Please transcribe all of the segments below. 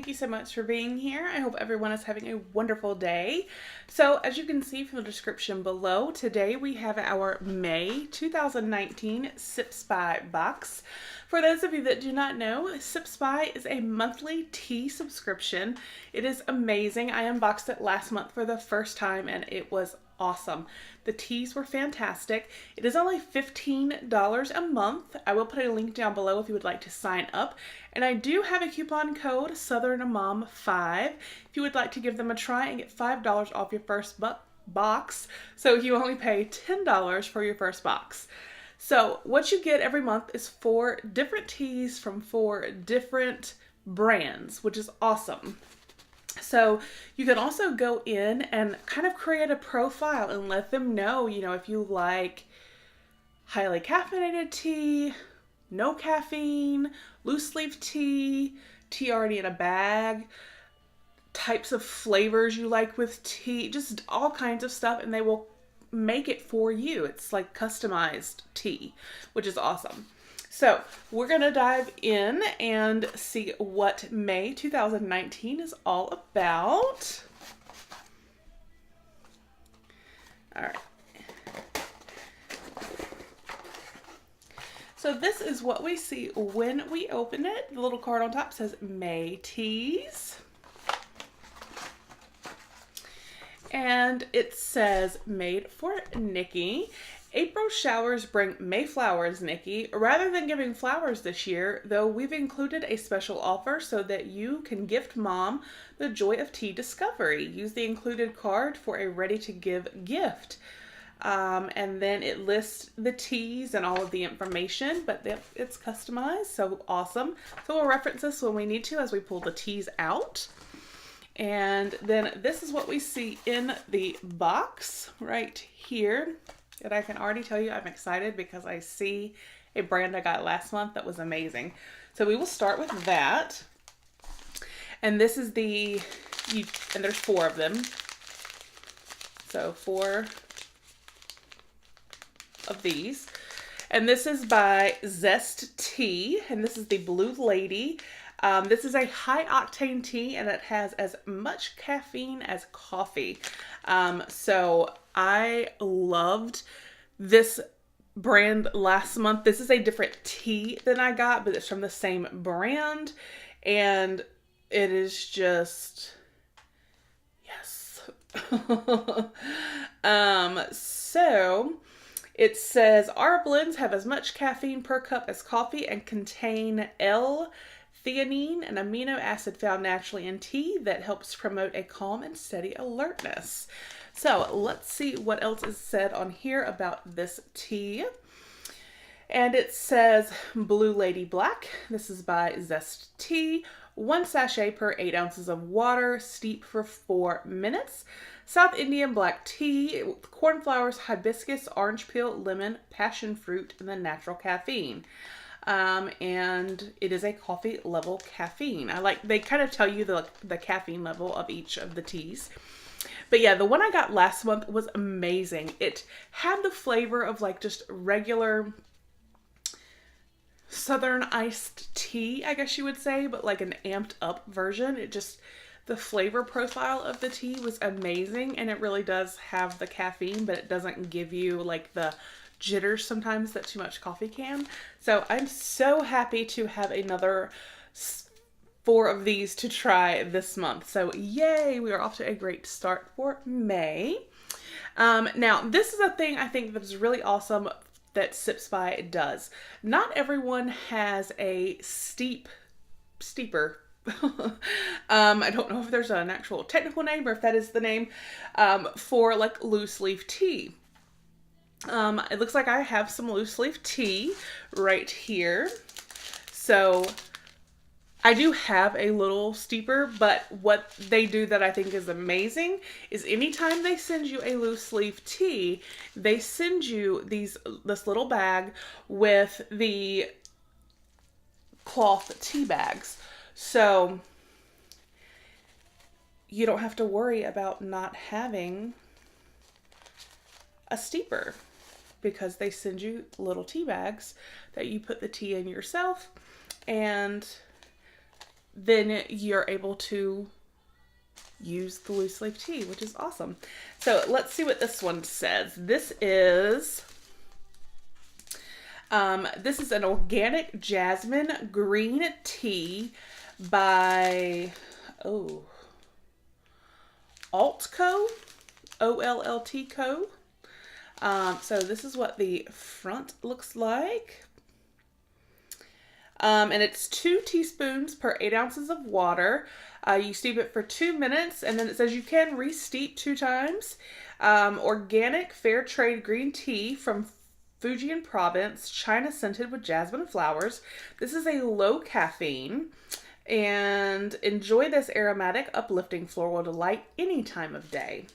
thank you so much for being here. I hope everyone is having a wonderful day. So, as you can see from the description below, today we have our May 2019 Sip Spy box. For those of you that do not know, Sip Spy is a monthly tea subscription. It is amazing. I unboxed it last month for the first time and it was awesome. The teas were fantastic. It is only $15 a month. I will put a link down below if you would like to sign up. And I do have a coupon code, SouthernMom5, if you would like to give them a try and get $5 off your first box. So you only pay $10 for your first box. So what you get every month is 4 different teas from 4 different brands, which is awesome. So you can also go in and kind of create a profile and let them know, if you like highly caffeinated tea, no caffeine, loose leaf tea, tea already in a bag, types of flavors you like with tea, just all kinds of stuff, and they will make it for you. It's like customized tea, which is awesome. So we're going to dive in and see what May 2019 is all about. All right. So this is what we see when we open it. The little card on top says May Teas. And it says made for Nicki. April showers bring May flowers, Nicki. Rather than giving flowers this year, though, we've included a special offer so that you can gift mom the joy of tea discovery. Use the included card for a ready-to-give gift. And then it lists the teas and all of the information, but it's customized, so awesome. So we'll reference this when we need to as we pull the teas out. And then this is what we see in the box right here. And I can already tell you I'm excited because I see a brand I got last month that was amazing. So we will start with that. And this is and there's 4 of them. So 4 of these. And this is by Zest Tea, and this is the Blue Lady. This is a high octane tea and it has as much caffeine as coffee. So I loved this brand last month. This is a different tea than I got, but it's from the same brand. And it is just, yes. So it says our blends have as much caffeine per cup as coffee and contain L-theanine, an amino acid found naturally in tea that helps promote a calm and steady alertness. So let's see what else is said on here about this tea. And it says Blue Lady Black. This is by Zest Tea. 1 sachet per 8 ounces of water. Steep for 4 minutes. South Indian black tea with cornflowers, hibiscus, orange peel, lemon, passion fruit, and the natural caffeine. And it is a coffee level caffeine. They kind of tell you the caffeine level of each of the teas. But yeah, the one I got last month was amazing. It had the flavor of like just regular Southern iced tea, I guess you would say, but like an amped up version. The flavor profile of the tea was amazing, and it really does have the caffeine, but it doesn't give you like the jitters sometimes that too much coffee can. So I'm so happy to have another 4 of these to try this month. So yay, we are off to a great start for May. Now this is a thing I think that's really awesome that Sip Spy does. Not everyone has a steeper. I don't know if there's an actual technical name or if that is the name for like loose leaf tea. It looks like I have some loose leaf tea right here. So I do have a little steeper, but what they do that I think is amazing is anytime they send you a loose leaf tea, they send you this little bag with the cloth tea bags. So you don't have to worry about not having a steeper because they send you little tea bags that you put the tea in yourself, and then you're able to use the loose leaf tea, which is awesome. So let's see what this one says. This is an organic jasmine green tea by Altco, O-L-L-T Co. So this is what the front looks like. And it's 2 teaspoons per 8 ounces of water. You steep it for 2 minutes, and then it says you can re-steep 2 times. Organic fair trade green tea from Fujian province, China, scented with jasmine flowers. This is a low caffeine, and enjoy this aromatic, uplifting floral delight any time of day.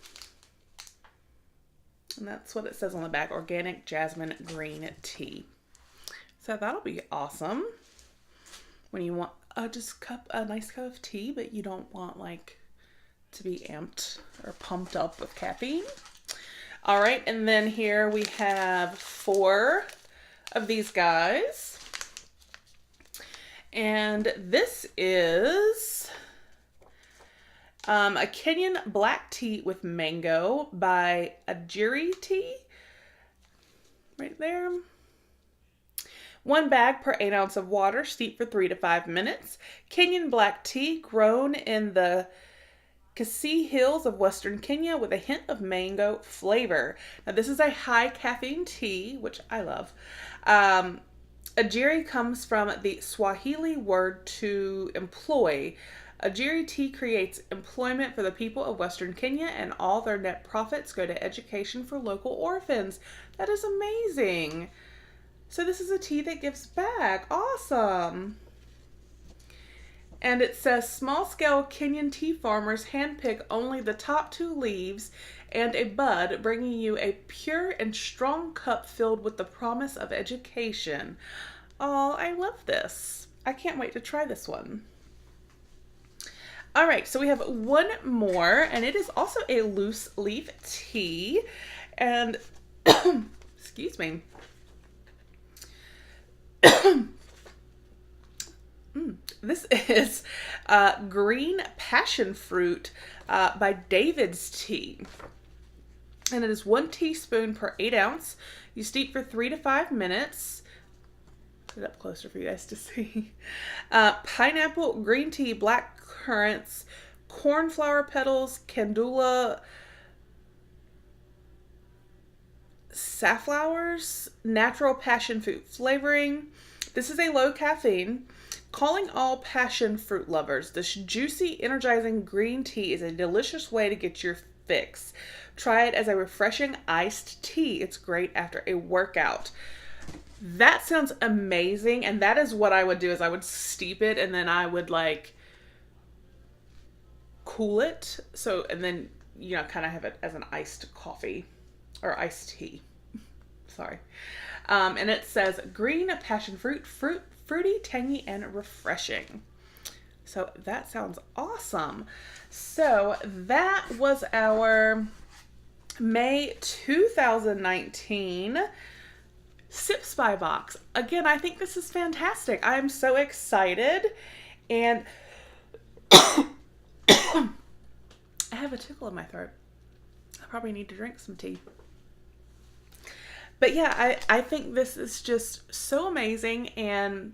And that's what it says on the back, organic jasmine green tea. So that'll be awesome when you want just a nice cup of tea, but you don't want like to be amped or pumped up with caffeine. All right, and then here we have 4 of these guys. And this is a Kenyan black tea with mango by Ajiri Tea. Right there. 1 bag per 8 ounce of water, steep for 3 to 5 minutes. Kenyan black tea grown in the Kisii Hills of Western Kenya with a hint of mango flavor. Now this is a high caffeine tea, which I love. Ajiri comes from the Swahili word to employ. Ajiri tea creates employment for the people of Western Kenya, and all their net profits go to education for local orphans. That is amazing. So this is a tea that gives back. Awesome. And it says small-scale Kenyan tea farmers handpick only the top 2 leaves and a bud, bringing you a pure and strong cup filled with the promise of education. Oh, I love this. I can't wait to try this one. All right, so we have one more, and it is also a loose leaf tea. And, excuse me. This is green passion fruit by David's Tea. And it is 1 teaspoon per 8 ounce. You steep for 3 to 5 minutes. Put it up closer for you guys to see. Pineapple, green tea, black currants, cornflower petals, calendula, safflowers, natural passion fruit flavoring. This is a low caffeine. Calling all passion fruit lovers, this juicy, energizing green tea is a delicious way to get your fix. Try it as a refreshing iced tea. It's great after a workout. That sounds amazing, and that is what I would do, is I would steep it and then I would like cool it. So, and then, you know, kind of have it as an iced coffee or iced tea. Sorry. And it says green passion fruit, fruity, tangy, and refreshing. So that sounds awesome. So that was our May 2019 Sip Spy box. Again, I think this is fantastic. I'm so excited, and I have a tickle in my throat. I probably need to drink some tea. But yeah, I think this is just so amazing, and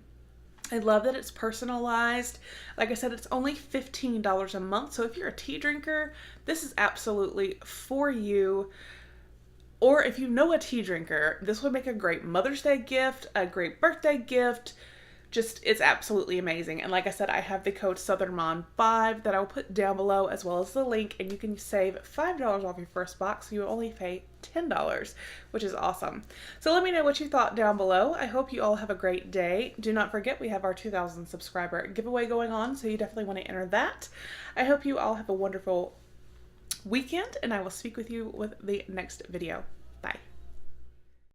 I love that it's personalized. Like I said, it's only $15 a month. So if you're a tea drinker, this is absolutely for you. Or if you know a tea drinker, this would make a great Mother's Day gift, a great birthday gift. Just, it's absolutely amazing. And like I said, I have the code SouthernMom5 that I'll put down below, as well as the link, and you can save $5 off your first box. So you only pay $10, which is awesome. So let me know what you thought down below. I hope you all have a great day. Do not forget, we have our 2,000 subscriber giveaway going on, so you definitely want to enter that. I hope you all have a wonderful weekend, and I will speak with you with the next video. Bye.